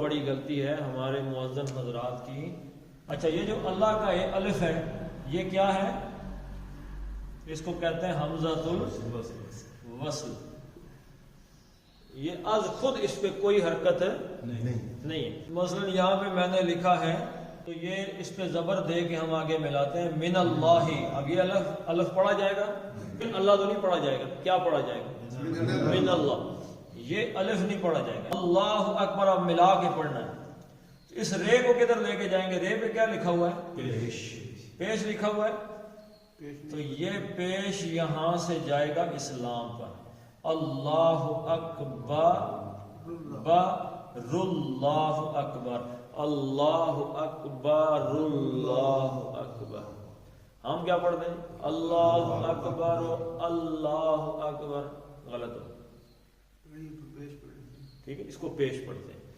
बड़ी गलती है हमारे मुअज्जिन हजरात की। अच्छा, ये जो अल्लाह का ये अलिफ है, ये क्या है? इसको कहते हैं हमज़तुल वस्ल। ये अज खुद इस पे कोई हरकत नहीं है। मसलन यहाँ पे मैंने लिखा है तो ये इस पे जबर दे के हम आगे मिलाते हैं मिन अल्लाही। अब ये अलिफ पढ़ा जाएगा, फिर अल्लाह तो नहीं पढ़ा जाएगा, क्या पढ़ा जाएगा? मिन अल्लाह। ये अलिफ नहीं पढ़ा जाएगा। अल्लाह अकबर अब मिला के पढ़ना है। इस रे को किधर लेके जाएंगे? रे पे क्या लिखा हुआ है? पेश लिखा हुआ है। तो ये पेश यहां से जाएगा इस्लाम पर। अल्लाह अकबर बरुल्लाह अकबर, अल्लाह अकबरुल्लाह अकबर। हम क्या पढ़ते हैं? अल्लाह अकबर अल्लाह अकबर। गलत हो, ठीक है, इसको पेश पढ़ते हैं।